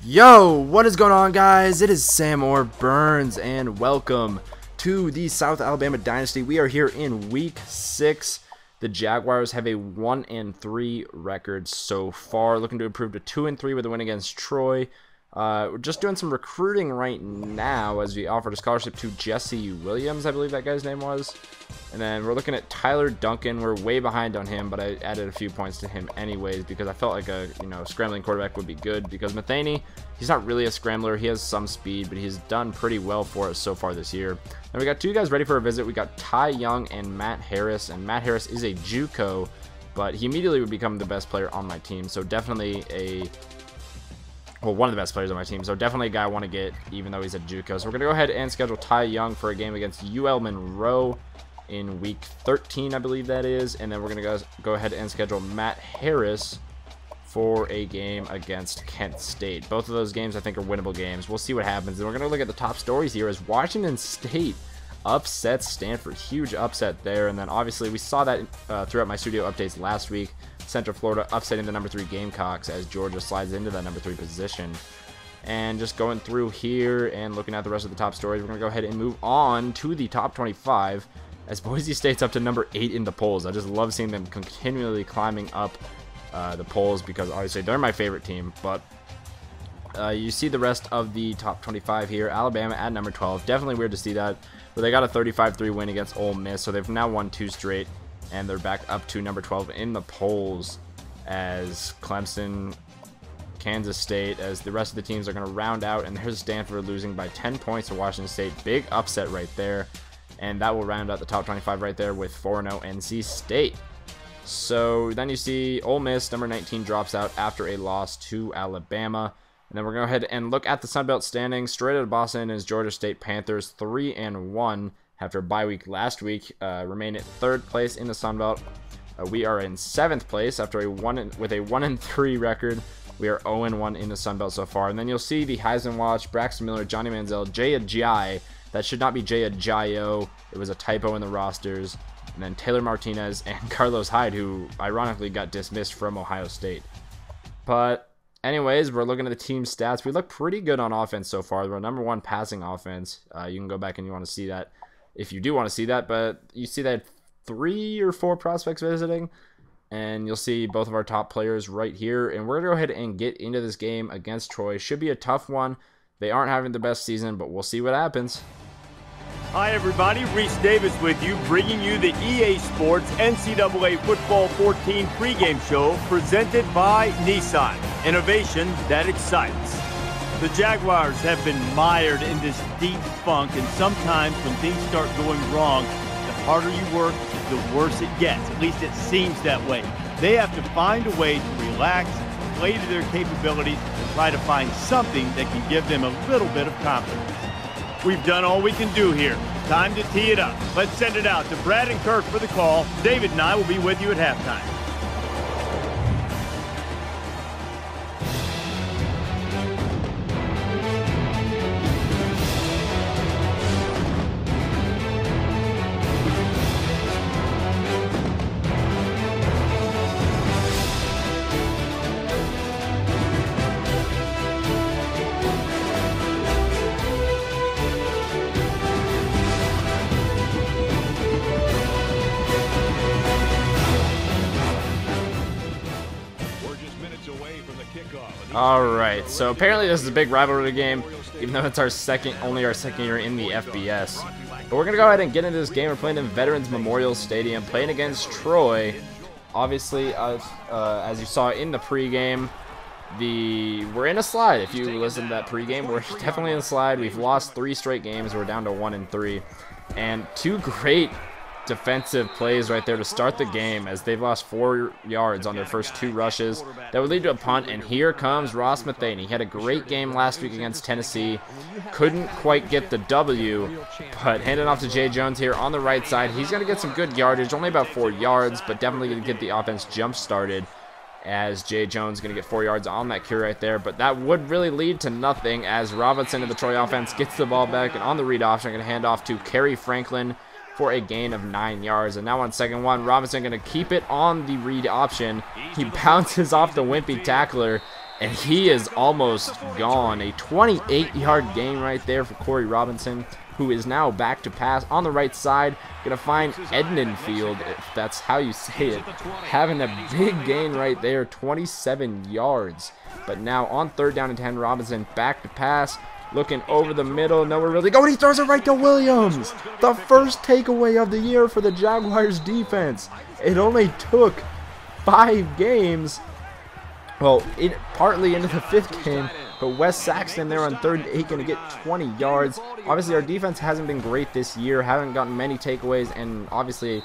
Yo, what is going on, guys? It is Sam or Burns, and welcome to the South Alabama Dynasty. We are here in Week 6. The Jaguars have a 1-3 record so far, looking to improve to 2-3 with a win against Troy. We're just doing some recruiting right now as we offered a scholarship to Jesse Williams, I believe that guy's name was. And then we're looking at Tyler Duncan. We're way behind on him, but I added a few points to him anyways because I felt like a scrambling quarterback would be good, because Ncaa, he's not really a scrambler. He has some speed, but he's done pretty well for us so far this year. And we got two guys ready for a visit. We got Ty Young and Matt Harris, and Matt Harris is a JUCO, but he immediately would become the best player on my team. So definitely one of the best players on my team. So definitely a guy I want to get, even though he's a JUCO. So we're going to go ahead and schedule Ty Young for a game against UL Monroe in Week 13, I believe that is. And then we're going to go ahead and schedule Matt Harris for a game against Kent State. Both of those games I think are winnable games. We'll see what happens. And we're going to look at the top stories here as Washington State upsets Stanford. Huge upset there. And then obviously we saw that throughout my studio updates last week. Central Florida upsetting the number 3 Gamecocks as Georgia slides into that number 3 position. And just going through here and looking at the rest of the top stories, we're going to go ahead and move on to the top 25 as Boise State's up to number 8 in the polls. I just love seeing them continually climbing up the polls because obviously they're my favorite team. But you see the rest of the top 25 here. Alabama at number 12. Definitely weird to see that. But they got a 35-3 win against Ole Miss, so they've now won 2 straight. And they're back up to number 12 in the polls as Clemson, Kansas State, as the rest of the teams are going to round out. And there's Stanford losing by 10 points to Washington State. Big upset right there. And that will round out the top 25 right there with 4-0 NC State. So then you see Ole Miss, number 19, drops out after a loss to Alabama. And then we're going to go ahead and look at the Sun Belt standings. Straight out of Boston is Georgia State Panthers, 3-1 after a bye week last week. Remain at 3rd place in the Sun Belt. We are in 7th place after with a 1-3 record. We are 0-1 in the Sun Belt so far. And then you'll see the Heisman Watch, Braxton Miller, Johnny Manziel, Jay Ajayi. That should not be Jay Ajayo. It was a typo in the rosters. And then Taylor Martinez and Carlos Hyde, who ironically got dismissed from Ohio State. But anyways, we're looking at the team stats. We look pretty good on offense so far. We're number 1 passing offense. You can go back and you want to see that if you do want to see that. But you see that 3 or 4 prospects visiting. And you'll see both of our top players right here. And we're going to go ahead and get into this game against Troy. Should be a tough one. They aren't having the best season, but we'll see what happens. Hi everybody, Reese Davis with you, bringing you the EA Sports NCAA Football 14 pregame show presented by Nissan. Innovation that excites. The Jaguars have been mired in this deep funk, and sometimes when things start going wrong, the harder you work, the worse it gets. At least it seems that way. They have to find a way to relax, play to their capabilities, and try to find something that can give them a little bit of confidence. We've done all we can do here. Time to tee it up. Let's send it out to Brad and Kirk for the call. David and I will be with you at halftime. Alright, so apparently this is a big rivalry game, even though it's only our second year in the FBS. But we're going to go ahead and get into this game. We're playing in Veterans Memorial Stadium, playing against Troy. Obviously, as you saw in the pregame, we're in a slide. If you listen to that pregame, we're definitely in a slide. We've lost 3 straight games. We're down to 1-3. And 2 great defensive plays right there to start the game as they've lost 4 yards on their first 2 rushes. That would lead to a punt, and here comes Ross Ncaa. He had a great game last week against Tennessee. Couldn't quite get the W, but handed off to Jay Jones here on the right side. He's going to get some good yardage, only about 4 yards, but definitely going to get the offense jump-started as Jay Jones is going to get 4 yards on that carry right there. But that would really lead to nothing as Robinson of the Troy offense gets the ball back, and on the read option, I'm going to hand off to Kerry Franklin for a gain of 9 yards. And now on 2nd 1, Robinson going to keep it on the read option. He bounces off the wimpy tackler And he is almost gone. A 28-yard gain right there for Corey Robinson, who is now back to pass on the right side. Going to find Edenfield, if that's how you say it. Having a big gain right there, 27 yards. But now on 3rd down and 10, Robinson back to pass. Looking over the middle, nowhere really go, and he throws it right to Williams. The first takeaway of the year for the Jaguars defense. It only took 5 games. Well, partly into the 5th game, but Wes Saxton there on 3rd and 8 going to get 20 yards. Obviously, our defense hasn't been great this year, haven't gotten many takeaways, and obviously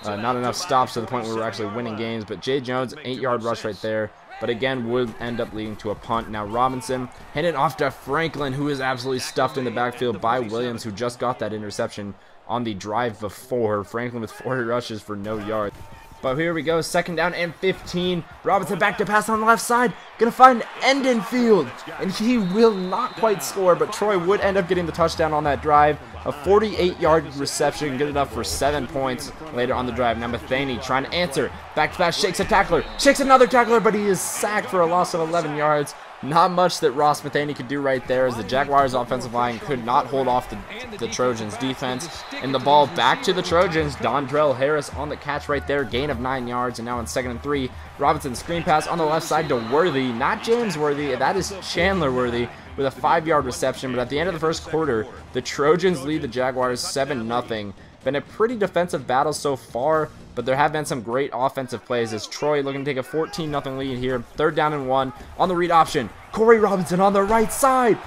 not enough stops to the point where we're actually winning games. But Jay Jones, 8-yard rush right there. But again, would end up leading to a punt. Now Robinson handed off to Franklin, who is absolutely stuffed in the backfield by Williams, who just got that interception on the drive before. Franklin with 4 rushes for no yards. But here we go, 2nd down and 15. Robinson back to pass on the left side. Gonna find Edenfield, and he will not quite score, but Troy would end up getting the touchdown on that drive. A 48-yard reception, good enough for 7 points later on the drive. Now Matheny trying to answer. Back to pass, shakes a tackler, shakes another tackler, but he is sacked for a loss of 11 yards. Not much that Ross Matheny could do right there, as the Jaguars offensive line could not hold off the Trojans defense. And the ball back to the Trojans. Dondrell Harris on the catch right there, gain of 9 yards. And now on 2nd and 3, Robinson screen pass on the left side to Worthy, not James Worthy, that is Chandler Worthy, with a 5-yard reception. But at the end of the first quarter, the Trojans lead the Jaguars 7-0. Been a pretty defensive battle so far, but there have been some great offensive plays as Troy looking to take a 14-0 lead here. 3rd down and 1 on the read option. Corey Robinson on the right side.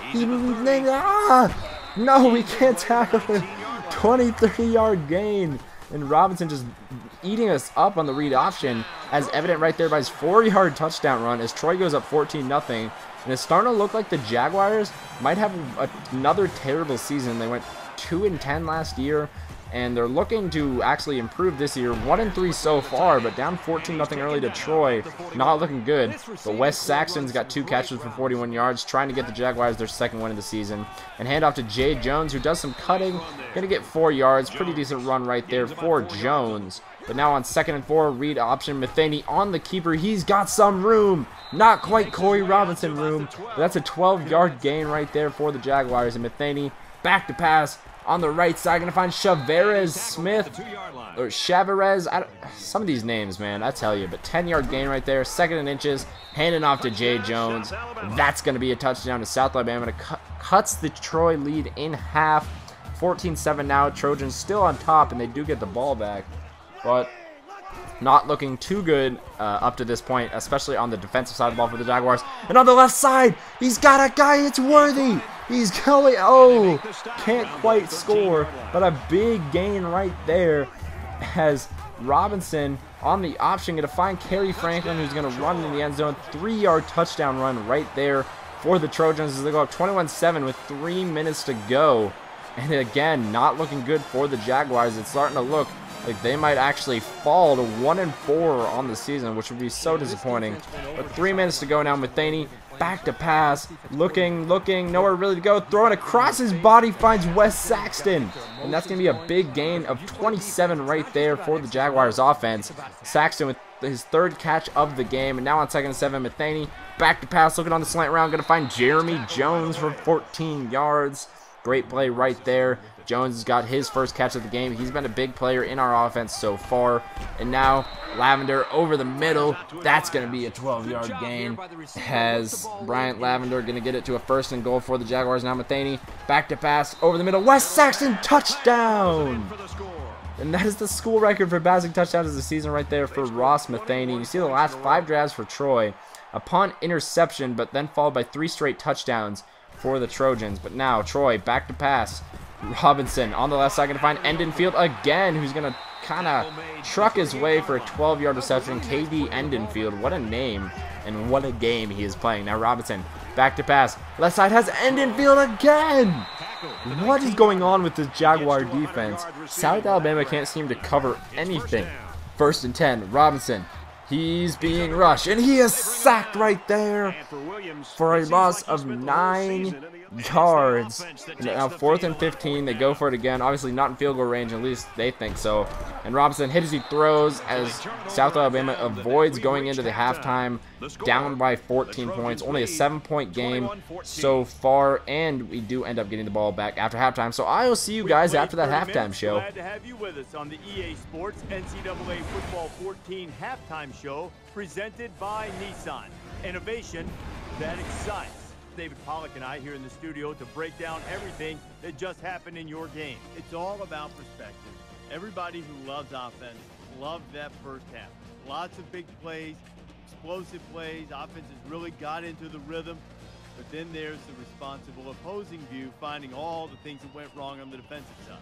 No, we can't tackle him. 23-yard gain. And Robinson just eating us up on the read option, as evident right there by his 4-yard touchdown run as Troy goes up 14-0. And it's starting to look like the Jaguars might have another terrible season. They went 2-10 last year, and they're looking to actually improve this year. 1-3 so far, but down 14-0 early to Troy. Not looking good. But Wes Saxton's got 2 catches for 41 yards, trying to get the Jaguars their 2nd win of the season. And hand off to Jay Jones, who does some cutting. Going to get 4 yards. Pretty decent run right there for Jones. But now on 2nd and 4, read option. Matheny on the keeper. He's got some room. Not quite Corey Robinson room, but that's a 12-yard gain right there for the Jaguars. And Matheny back to pass. On the right side, going to find Chavarez Smith, or Chavarez, some of these names, man, I tell you, but 10-yard gain right there, 2nd and inches, handing off to Jay Jones. That's going to be a touchdown to South Alabama. It cuts the Troy lead in half, 14-7 now. Trojans still on top, and they do get the ball back, but not looking too good up to this point, especially on the defensive side of the ball for the Jaguars. And on the left side, he's got a guy, it's Worthy. He's going, oh, can't quite score, but a big gain right there as Robinson on the option going to find Kerry Franklin, who's going to run in the end zone. 3-yard touchdown run right there for the Trojans as they go up 21-7 with 3 minutes to go. And again, not looking good for the Jaguars. It's starting to look like they might actually fall to 1-4 on the season, which would be so disappointing. But 3 minutes to go now. Matheny back to pass, looking, nowhere really to go, throwing across his body, finds Wes Saxton, and that's going to be a big gain of 27 right there for the Jaguars offense. Saxton with his 3rd catch of the game, and now on 2nd and 7, Matheny back to pass, looking on the slant route, going to find Jeremy Jones for 14 yards. Great play right there. Jones has got his 1st catch of the game. He's been a big player in our offense so far. And now Lavender over the middle. That's going to be a 12-yard gain. Has Bryant Lavender going to get it to a 1st and goal for the Jaguars. Now Matheny back to pass over the middle. Wes Saxton, touchdown! And that is the school record for passing touchdowns of the season right there for Ross Matheny. You see the last 5 drives for Troy. A punt, interception, but then followed by 3 straight touchdowns for the Trojans. But now Troy back to pass. Robinson on the left side going to find Edenfield again, who's going to kind of truck his way for a 12-yard reception. KD Edenfield, what a name and what a game he is playing. Now Robinson back to pass. Left side has Edenfield again. What is going on with this Jaguar defense? South Alabama can't seem to cover anything. 1st and 10, Robinson. He's being rushed, and he is sacked right there for a loss of 9 yards. Now 4th and 15. They go for it again. Obviously not in field goal range, at least they think so. And Robinson hits as he throws, as South Alabama avoids going into the halftime down by 14 points. Only a 7-point game so far, and we do end up getting the ball back after halftime. So I will see you guys after that halftime show. Glad to have you with us on the EA Sports NCAA Football 14 halftime show presented by Nissan. Innovation that excites. David Pollock and I here in the studio to break down everything that just happened in your game. It's all about perspective. Everybody who loves offense loved that first half. Lots of big plays, explosive plays. Offenses really got into the rhythm. But then there's the responsible opposing view, finding all the things that went wrong on the defensive side.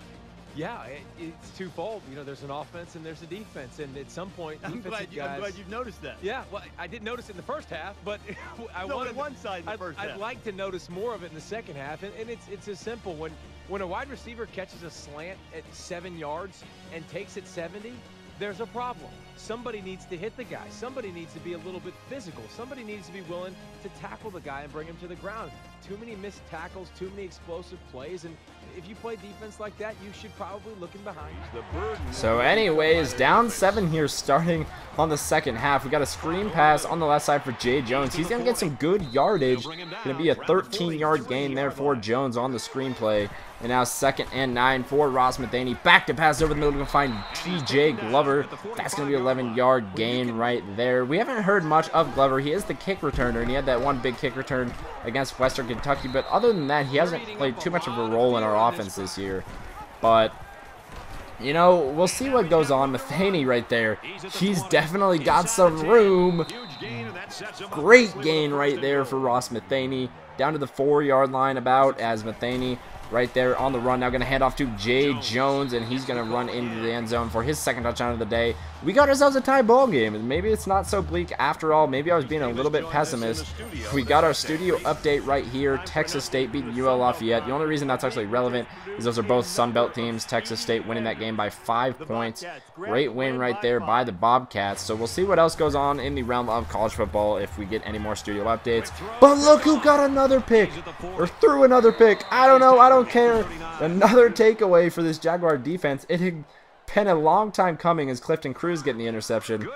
Yeah, it's twofold. You know, there's an offense and there's a defense, and at some point, I'm glad you've noticed that. Yeah, well, I didn't notice it in the first half, but I wanted one side in the first half. I'd like to notice more of it in the second half, and it's as simple. When a wide receiver catches a slant at 7 yards and takes it 70, there's a problem. Somebody needs to hit the guy. Somebody needs to be a little bit physical. Somebody needs to be willing to tackle the guy and bring him to the ground. Too many missed tackles, too many explosive plays, and if you play defense like that, you should probably look in behind. So anyways, down 7 here starting on the second half. We got a screen pass on the left side for Jay Jones. He's going to get some good yardage. Going to be a 13-yard gain there for Jones on the screenplay. And now 2nd and 9 for Ross Matheny. Back to pass over the middle to find TJ Glover. That's going to be an 11-yard gain right there. We haven't heard much of Glover. He is the kick returner, and he had that one big kick return against Western Kentucky. But other than that, he hasn't played too much of a role in our offense this year. But, you know, we'll see what goes on. Matheny right there. He's definitely got some room. Great gain right there for Ross Matheny. Down to the 4-yard line about, as Matheny right there on the run. Now going to hand off to Jay Jones, and he's going to run into the end zone for his 2nd touchdown of the day. We got ourselves a tie ball game, and maybe it's not so bleak after all. Maybe I was being a little bit pessimist. We got our studio update right here. Texas State beating UL Lafayette. The only reason that's actually relevant is those are both Sun Belt teams. Texas State winning that game by 5 points. Great win right there by the Bobcats. So we'll see what else goes on in the realm of college football if we get any more studio updates. But look who got another pick, or threw another pick. I don't know. I don't care. Another takeaway for this Jaguar defense. It had been a long time coming as Clifton Cruz getting the interception,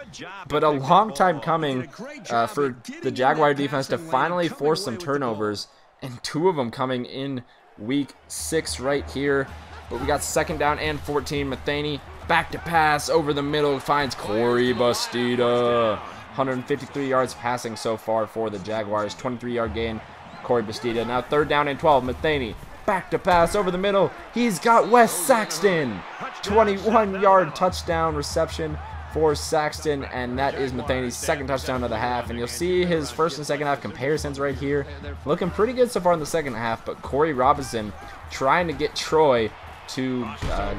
but a long time coming for the Jaguar defense to finally force some turnovers, and 2 of them coming in week 6 right here. But we got 2nd down and 14. Matheny back to pass over the middle, finds Corey Bastida. 153 yards passing so far for the Jaguars. 23-yard gain, Corey Bastida. Now 3rd down and 12. Matheny back to pass over the middle. He's got Wes Saxton. 21-yard touchdown reception for Saxton, and that is Matheny's 2nd touchdown of the half. And you'll see his 1st and 2nd half comparisons right here. Looking pretty good so far in the 2nd half, but Corey Robinson trying to get Troy to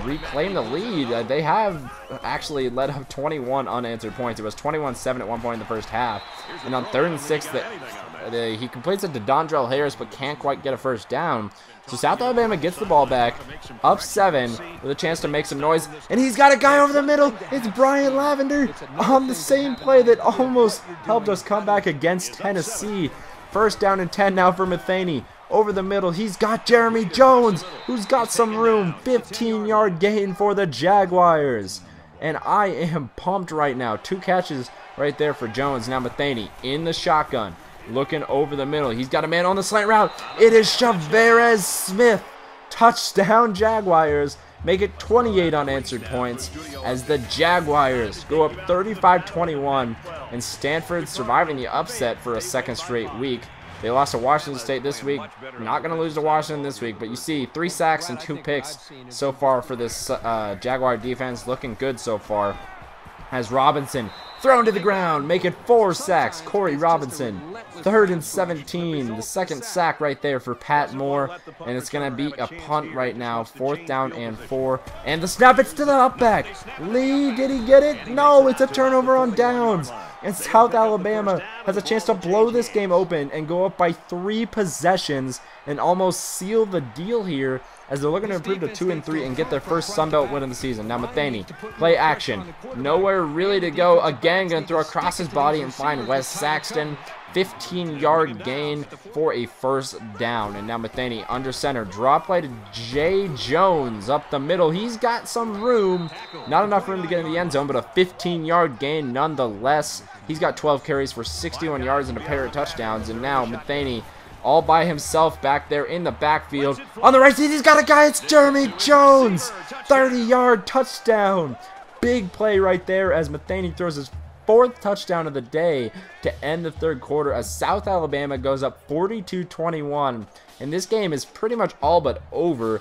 reclaim the lead. They have actually led up 21 unanswered points. It was 21-7 at one point in the first half. And on 3rd and 6, he completes it to Dondrell Harris, but can't quite get a 1st down. So South Alabama gets the ball back, up 7, with a chance to make some noise. And he's got a guy over the middle. It's Brian Lavender on the same play that almost helped us come back against Tennessee. 1st down and 10 now for Matheny. Over the middle, he's got Jeremy Jones, who's got some room. 15-yard gain for the Jaguars. And I am pumped right now. 2 catches right there for Jones. Now Matheny in the shotgun, looking over the middle. He's got a man on the slant route. It is Chavarez Smith. Touchdown Jaguars. Make it 28 unanswered points as the Jaguars go up 35-21. And Stanford surviving the upset for a 2nd straight week. They lost to Washington State this week. Not going to lose to Washington this week. But you see 3 sacks and 2 picks so far for this Jaguar defense. Looking good so far. As Robinson thrown to the ground, make it 4 sacks. Corey Robinson, 3rd and 17. The 2nd sack right there for Pat Moore. And it's going to be a punt right now. 4th down and 4. And the snap, it's to the upback. Lee, did he get it? No, it's a turnover on downs. And South Alabama has a chance to blow this game open and go up by 3 possessions and almost seal the deal here as they're looking to improve to 2-3 and get their first Sun Belt win of the season. Now Matheny, play action. Nowhere really to go. Again, going to throw across his body and find Wes Saxton. 15-yard gain for a first down. And now Matheny under center. Drop play to Jay Jones up the middle. He's got some room. Not enough room to get in the end zone, but a 15-yard gain nonetheless. He's got 12 carries for 61 yards and a pair of touchdowns. And now Matheny all by himself back there in the backfield. On the right side, he's got a guy. It's Jeremy Jones. 30-yard touchdown. Big play right there as Matheny throws his 4th touchdown of the day to end the 3rd quarter as South Alabama goes up 42-21. And this game is pretty much all but over.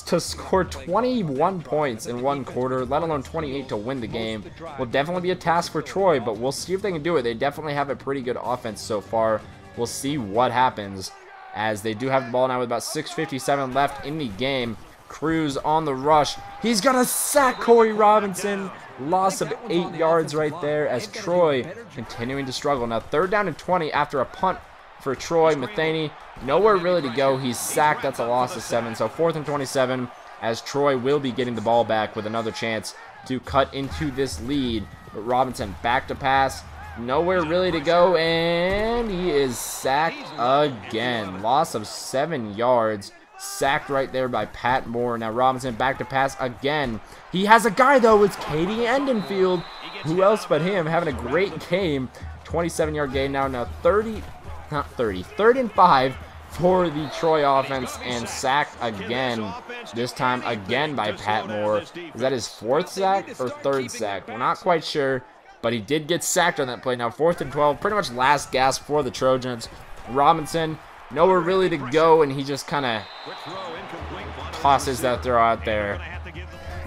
To score 21 points in 1 quarter, let alone 28 to win the game, will definitely be a task for Troy, but we'll see if they can do it. They definitely have a pretty good offense so far. We'll see what happens as they do have the ball now with about 6:57 left in the game. Cruz on the rush. He's going to sack Corey Robinson. Loss of 8 yards right there as Troy continuing to struggle. Now 3rd down and 20 after a punt for Troy. Matheny nowhere really to go. He's sacked. That's a loss of 7. So 4th and 27 as Troy will be getting the ball back with another chance to cut into this lead. But Robinson back to pass. Nowhere really to go, and he is sacked again. Loss of 7 yards. Sacked right there by Pat Moore. Now Robinson back to pass again. He has a guy, though. It's Katie Endenfield. Who else but him having a great game. 27-yard gain now. Now 3rd and 5 for the Troy offense, and sacked again. This time again by Pat Moore. Is that his 4th sack or 3rd sack? We're not quite sure. But he did get sacked on that play. Now 4th and 12, pretty much last gasp for the Trojans. Robinson, nowhere really to go, and he just kind of tosses that throw out there.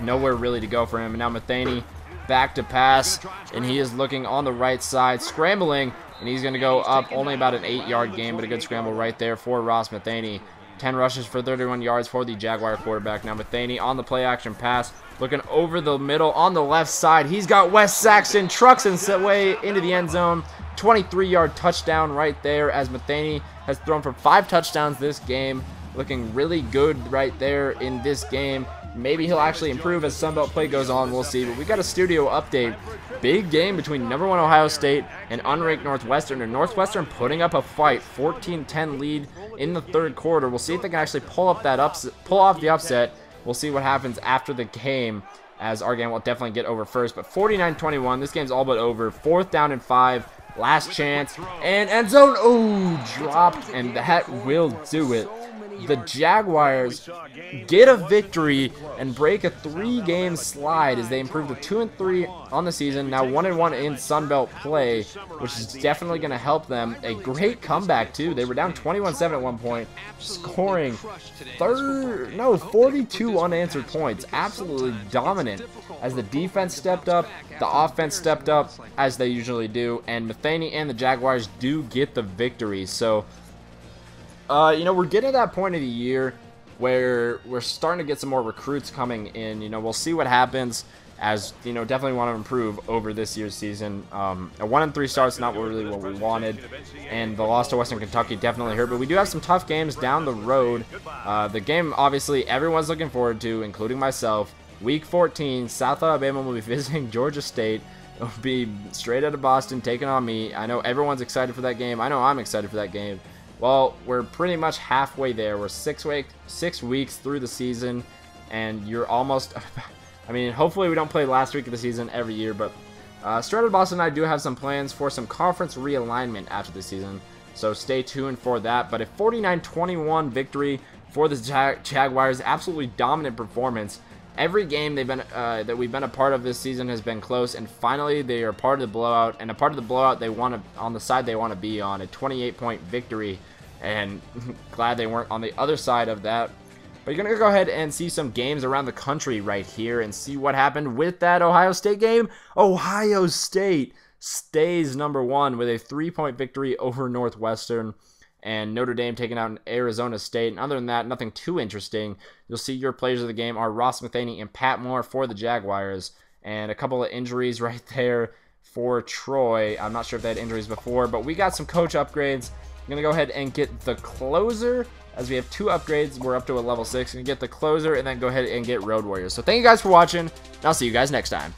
Nowhere really to go for him. And now Matheny back to pass, and he is looking on the right side, scrambling, and he's going to go up only about an 8-yard gain, but a good scramble right there for Ross Matheny. 10 rushes for 31 yards for the Jaguar quarterback. Now Matheny on the play action pass, looking over the middle on the left side. He's got Wes Saxon, trucks his way into the end zone. 23-yard touchdown right there as Matheny has thrown for 5 touchdowns this game. Looking really good right there in this game. Maybe he'll actually improve as Sunbelt play goes on. We'll see. But we got a studio update. Big game between #1 Ohio State and unranked Northwestern. And Northwestern putting up a fight. 14-10 lead in the 3rd quarter. We'll see if they can actually pull off the upset. We'll see what happens after the game, as our game will definitely get over first. But 49-21. This game's all but over. 4th down and 5. Last chance. And end zone. Oh, dropped. And that will do it. The Jaguars get a victory and break a 3-game slide as they improve to 2-3 on the season. Now 1-1 in Sunbelt play, which is definitely going to help them. A great comeback too. They were down 21-7 at one point, scoring 42 unanswered points. Absolutely dominant as the defense stepped up, the offense stepped up as they usually do, and Matheny and the Jaguars do get the victory. So we're getting to that point of the year where we're starting to get some more recruits coming in. We'll see what happens as, definitely want to improve over this year's season. A 1-3 start's not really what we wanted, and the loss to Western Kentucky definitely hurt, but we do have some tough games down the road. The game, obviously, everyone's looking forward to, including myself. Week 14, South Alabama will be visiting Georgia State. It'll be straight out of Boston, taking on me. I know everyone's excited for that game. I know I'm excited for that game. Well, we're pretty much halfway there. We're 6 weeks through the season, and you're almost... hopefully we don't play last week of the season every year, but straight out of Boston, I do have some plans for some conference realignment after the season, so stay tuned for that. But a 49-21 victory for the Jaguars, absolutely dominant performance. Every game they've been that we've been a part of this season has been close, and finally they are part of the blowout, and a part of the blowout they want to on the side they want to be on. A 28-point victory, and glad they weren't on the other side of that. But you're gonna go ahead and see some games around the country right here and see what happened with that Ohio State game. Ohio State stays #1 with a 3-point victory over Northwestern. And Notre Dame taking out Arizona State. And other than that, nothing too interesting. You'll see your players of the game are Ross Matheny and Pat Moore for the Jaguars. And a couple of injuries right there for Troy. I'm not sure if they had injuries before, but we got some coach upgrades. I'm going to go ahead and get the closer, as we have 2 upgrades. We're up to a level 6. I'm going to get the closer and then go ahead and get Road Warriors. So thank you guys for watching, and I'll see you guys next time.